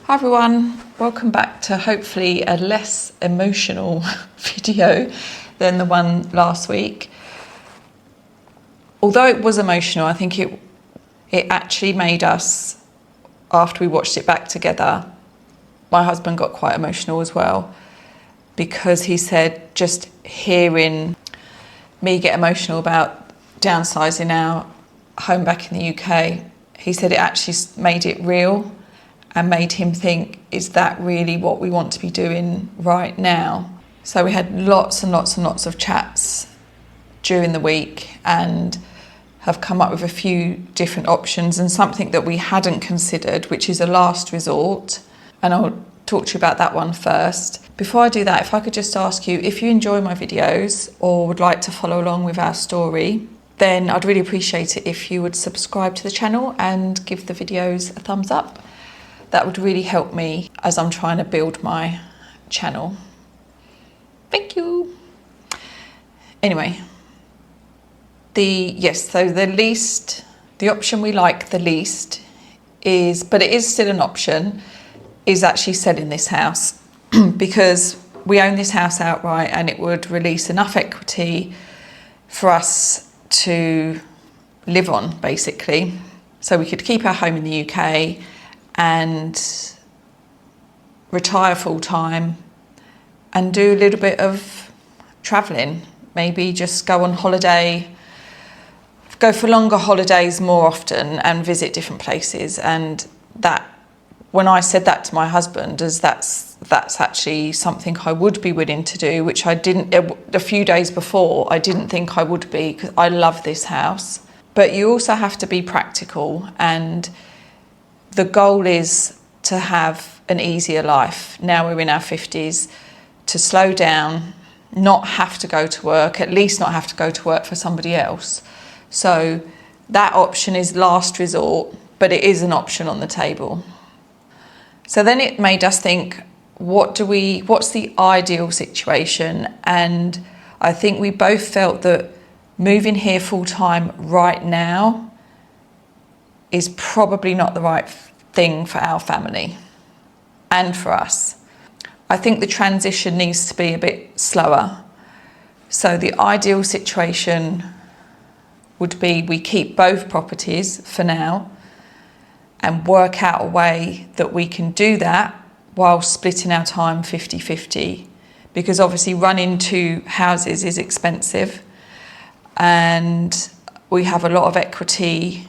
Hi everyone, welcome back to hopefully a less emotional video than the one last week. Although it was emotional, I think it actually made us, after we watched it back together, my husband got quite emotional as well, because he said just hearing me get emotional about downsizing our home back in the UK, he said it actually made it real and made him think, is that really what we want to be doing right now? So we had lots and lots and lots of chats during the week and have come up with a few different options and something that we hadn't considered, which is a last resort. And I'll talk to you about that one first. Before I do that, if I could just ask you, if you enjoy my videos or would like to follow along with our story, then I'd really appreciate it if you would subscribe to the channel and give the videos a thumbs up. That would really help me as I'm trying to build my channel. Thank you. Anyway, the option we like the least is, but it is still an option, is actually selling this house because we own this house outright and it would release enough equity for us to live on, basically. So we could keep our home in the UK and retire full time and do a little bit of travelling, maybe just go on holiday, go for longer holidays more often and visit different places. And that, when I said that to my husband, as that's actually something I would be willing to do, which I didn't, a few days before, I didn't think I would be, because I love this house. But you also have to be practical, and the goal is to have an easier life. Now we're in our 50s, to slow down, not have to go to work, at least not have to go to work for somebody else. So that option is last resort, but it is an option on the table. So then it made us think, what's the ideal situation? And I think we both felt that moving here full time right now is probably not the right thing for our family and for us. I think the transition needs to be a bit slower. So the ideal situation would be we keep both properties for now and work out a way that we can do that while splitting our time 50-50, because obviously running two houses is expensive and we have a lot of equity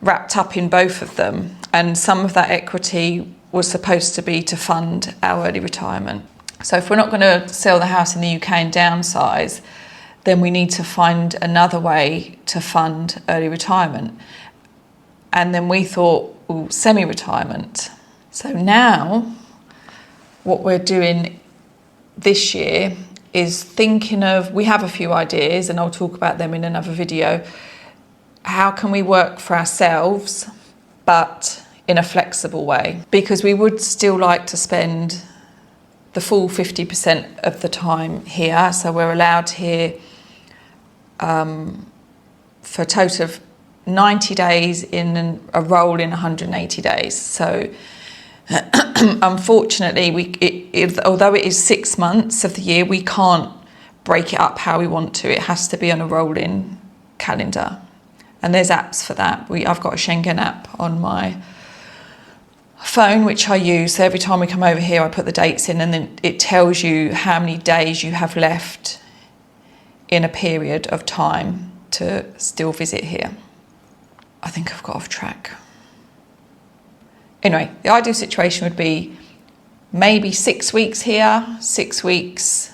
wrapped up in both of them, and some of that equity was supposed to be to fund our early retirement. So if we're not going to sell the house in the UK and downsize, then we need to find another way to fund early retirement. And then we thought, well, semi-retirement. So now what we're doing this year is thinking of, we have a few ideas and I'll talk about them in another video. How can we work for ourselves, but in a flexible way? Because we would still like to spend the full 50% of the time here. So we're allowed here for a total of 90 days in a roll in 180 days. So unfortunately, although it is 6 months of the year, we can't break it up how we want to. It has to be on a rolling calendar. And there's apps for that. I've got a Schengen app on my phone, which I use. So every time we come over here, I put the dates in and then it tells you how many days you have left in a period of time to still visit here. I think I've got off track. Anyway, the ideal situation would be maybe 6 weeks here, 6 weeks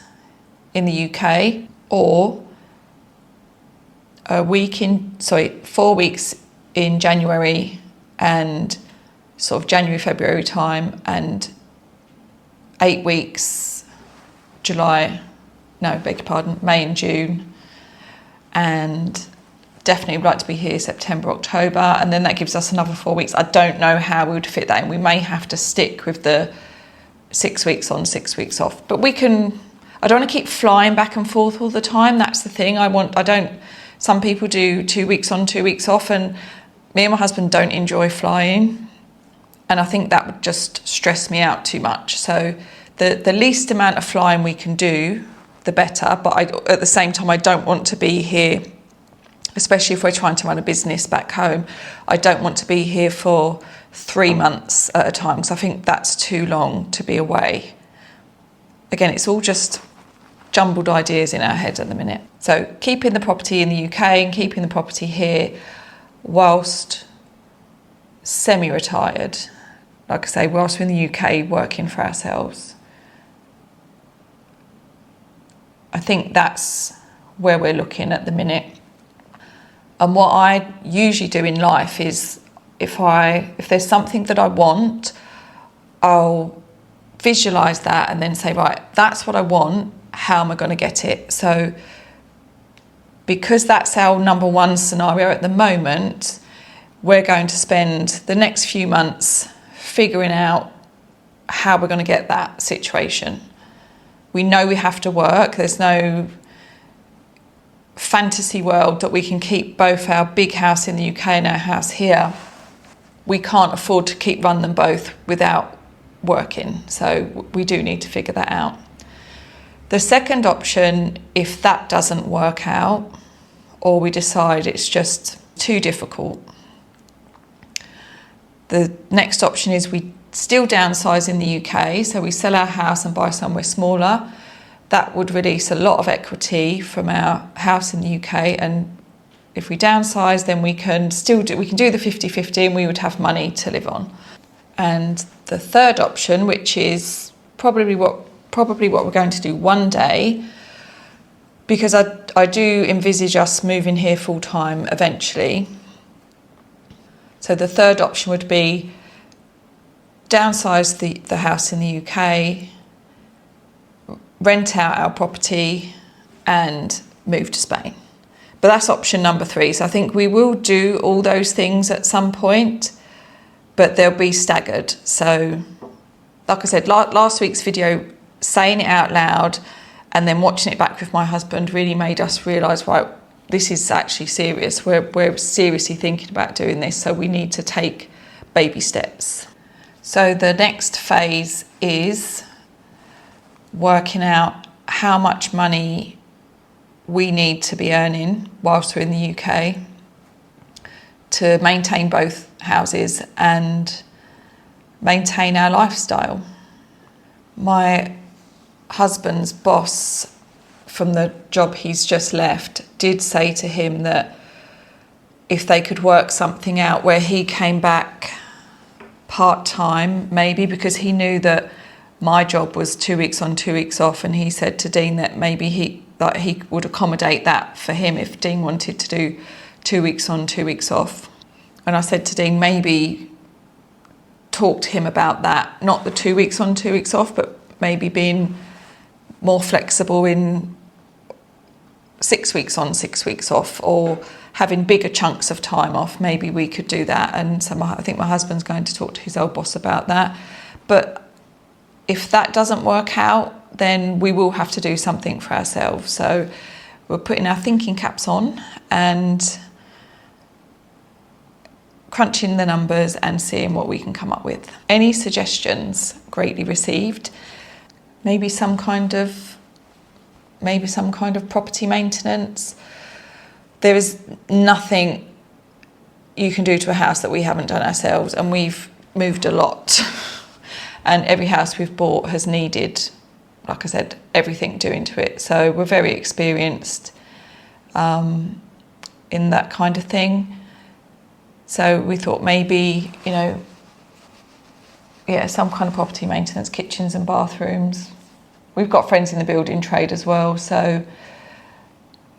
in the UK, or 4 weeks in January and sort of January, February time, and 8 weeks May and June, and definitely would like to be here September, October, and then that gives us another 4 weeks. I don't know how we would fit that in. We may have to stick with the 6 weeks on, 6 weeks off, but we can. I don't want to keep flying back and forth all the time. That's the thing. Some people do 2 weeks on, 2 weeks off, and me and my husband don't enjoy flying. And I think that would just stress me out too much. So the least amount of flying we can do, the better. But at the same time, I don't want to be here, especially if we're trying to run a business back home. I don't want to be here for 3 months at a time, because I think that's too long to be away. Again, it's all just jumbled ideas in our head at the minute. So keeping the property in the UK and keeping the property here whilst semi-retired, like I say, whilst we're in the UK working for ourselves. I think that's where we're looking at the minute. And what I usually do in life is if there's something that I want, I'll visualise that and then say, right, that's what I want, how am I going to get it? So because that's our number one scenario at the moment, we're going to spend the next few months figuring out how we're going to get that situation. We know we have to work. There's no fantasy world that we can keep both our big house in the UK and our house here. We can't afford to run them both without working. So we do need to figure that out. The second option, if that doesn't work out, or we decide it's just too difficult, the next option is we still downsize in the UK, so we sell our house and buy somewhere smaller. That would release a lot of equity from our house in the UK, and if we downsize, then we can do the 50-50 and we would have money to live on. And the third option, which is probably what we're going to do one day, because I do envisage us moving here full time eventually. So the third option would be downsize the house in the UK, rent out our property and move to Spain. But that's option number 3. So I think we will do all those things at some point, but they'll be staggered. So like I said, last week's video, saying it out loud and then watching it back with my husband really made us realise, right, this is actually serious. We're seriously thinking about doing this, so we need to take baby steps. So the next phase is working out how much money we need to be earning whilst we're in the UK to maintain both houses and maintain our lifestyle. My husband's boss from the job he's just left did say to him that if they could work something out where he came back part-time, maybe, because he knew that my job was 2 weeks on, 2 weeks off, and he said to Dean that maybe he would accommodate that for him if Dean wanted to do 2 weeks on, 2 weeks off. And I said to Dean, maybe talk to him about that, not the 2 weeks on, 2 weeks off, but maybe being more flexible in 6 weeks on, 6 weeks off, or having bigger chunks of time off. Maybe we could do that. And so I think my husband's going to talk to his old boss about that. But if that doesn't work out, then we will have to do something for ourselves. So we're putting our thinking caps on and crunching the numbers and seeing what we can come up with. Any suggestions greatly received. Maybe some kind of property maintenance. There is nothing you can do to a house that we haven't done ourselves, and we've moved a lot. And every house we've bought has needed, like I said, everything doing to it. So we're very experienced in that kind of thing. So we thought maybe, some kind of property maintenance, kitchens and bathrooms. We've got friends in the building trade as well, so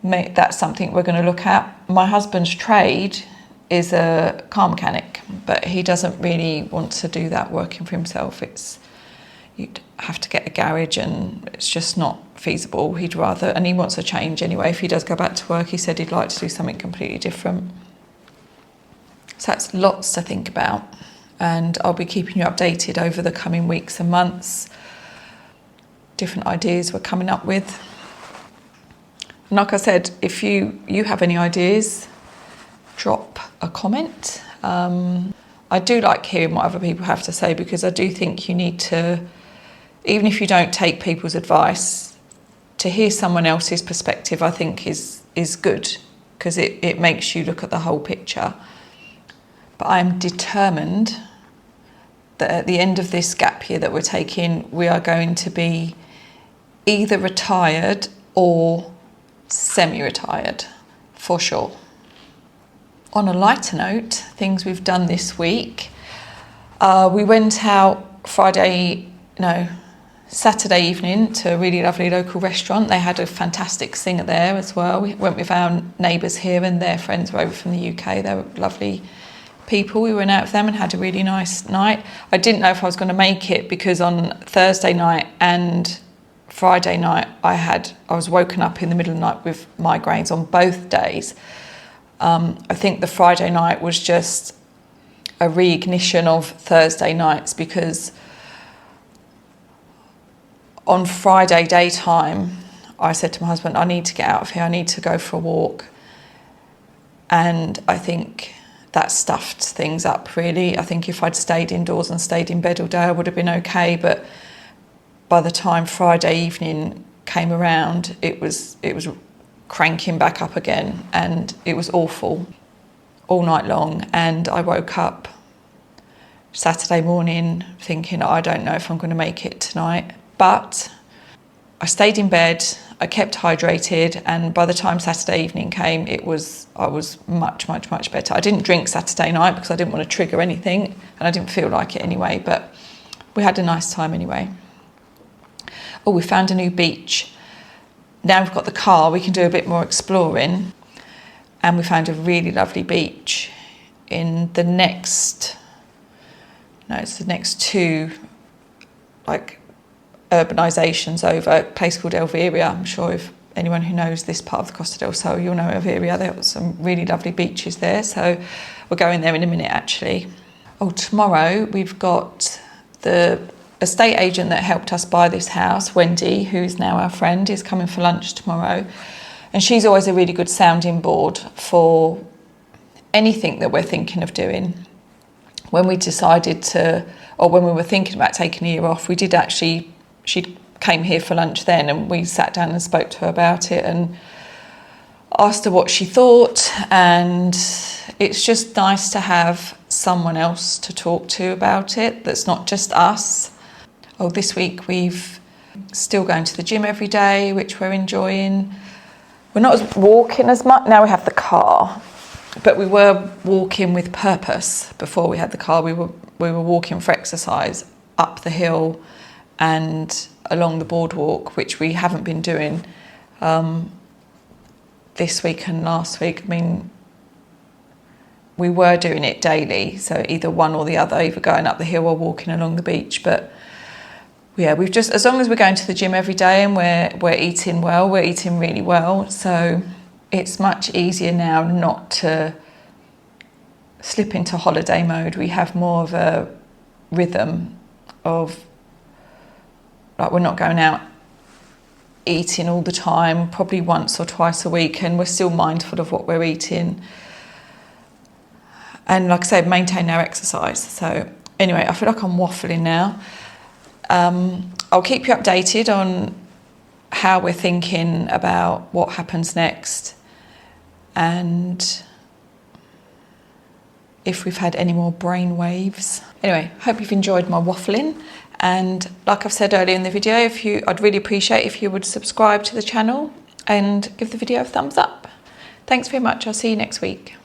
that's something we're going to look at. My husband's trade is a car mechanic, but he doesn't really want to do that working for himself. You'd have to get a garage and it's just not feasible. He'd rather, and he wants a change anyway. If he does go back to work, he said he'd like to do something completely different. So that's lots to think about, and I'll be keeping you updated over the coming weeks and months. Different ideas we're coming up with. And like I said, if you have any ideas, drop a comment. I I do like hearing what other people have to say, because I do think you need to, even if you don't take people's advice, to hear someone else's perspective, I think is good, because it makes you look at the whole picture. But I'm determined that at the end of this gap year that we're taking, we are going to be either retired or semi-retired, for sure. On a lighter note, things we've done this week. We went out Saturday evening to a really lovely local restaurant. They had a fantastic singer there as well. We went with our neighbours here, and their friends were over from the UK. They were lovely people. We went out with them and had a really nice night. I didn't know if I was going to make it, because on Thursday night and Friday night I was woken up in the middle of the night with migraines on both days. I think the Friday night was just a reignition of Thursday nights, because on Friday daytime I said to my husband, I need to get out of here, I need to go for a walk. And I think that stuffed things up, really. I think if I'd stayed indoors and stayed in bed all day, I would have been okay. But by the time Friday evening came around, it was cranking back up again, and it was awful all night long. And I woke up Saturday morning thinking, I don't know if I'm going to make it tonight. But I stayed in bed, I kept hydrated, and by the time Saturday evening came, I was much, much, much better. I didn't drink Saturday night because I didn't want to trigger anything, and I didn't feel like it anyway, but we had a nice time anyway. Oh, we found a new beach. Now we've got the car, we can do a bit more exploring, and we found a really lovely beach in the next two urbanisations over, a place called Elveria. I'm sure if anyone who knows this part of the Costa del Sol, you'll know Elveria. There are some really lovely beaches there, so we're going there in a minute actually. Oh, tomorrow we've got the estate agent that helped us buy this house, Wendy, who's now our friend, is coming for lunch tomorrow, and she's always a really good sounding board for anything that we're thinking of doing. When we decided to, or when we were thinking about taking a year off, she came here for lunch then, and we sat down and spoke to her about it and asked her what she thought. And it's just nice to have someone else to talk to about it that's not just us. Oh, this week we've still going to the gym every day, which we're enjoying. We're not walking as much now, we have the car, but we were walking with purpose before we had the car. We were walking for exercise up the hill and along the boardwalk, which we haven't been doing this week and last week. I mean, we were doing it daily, so either one or the other, either going up the hill or walking along the beach. But yeah, we've just, as long as we're going to the gym every day and we're eating well, we're eating really well, so it's much easier now not to slip into holiday mode. We have more of a rhythm of, like, we're not going out eating all the time, probably once or twice a week, and we're still mindful of what we're eating. And like I said, maintain our exercise. So anyway, I feel like I'm waffling now. I'll keep you updated on how we're thinking about what happens next, and if we've had any more brain waves. Anyway, hope you've enjoyed my waffling. And like I've said earlier in the video, I'd really appreciate if you would subscribe to the channel and give the video a thumbs up. Thanks very much. I'll see you next week.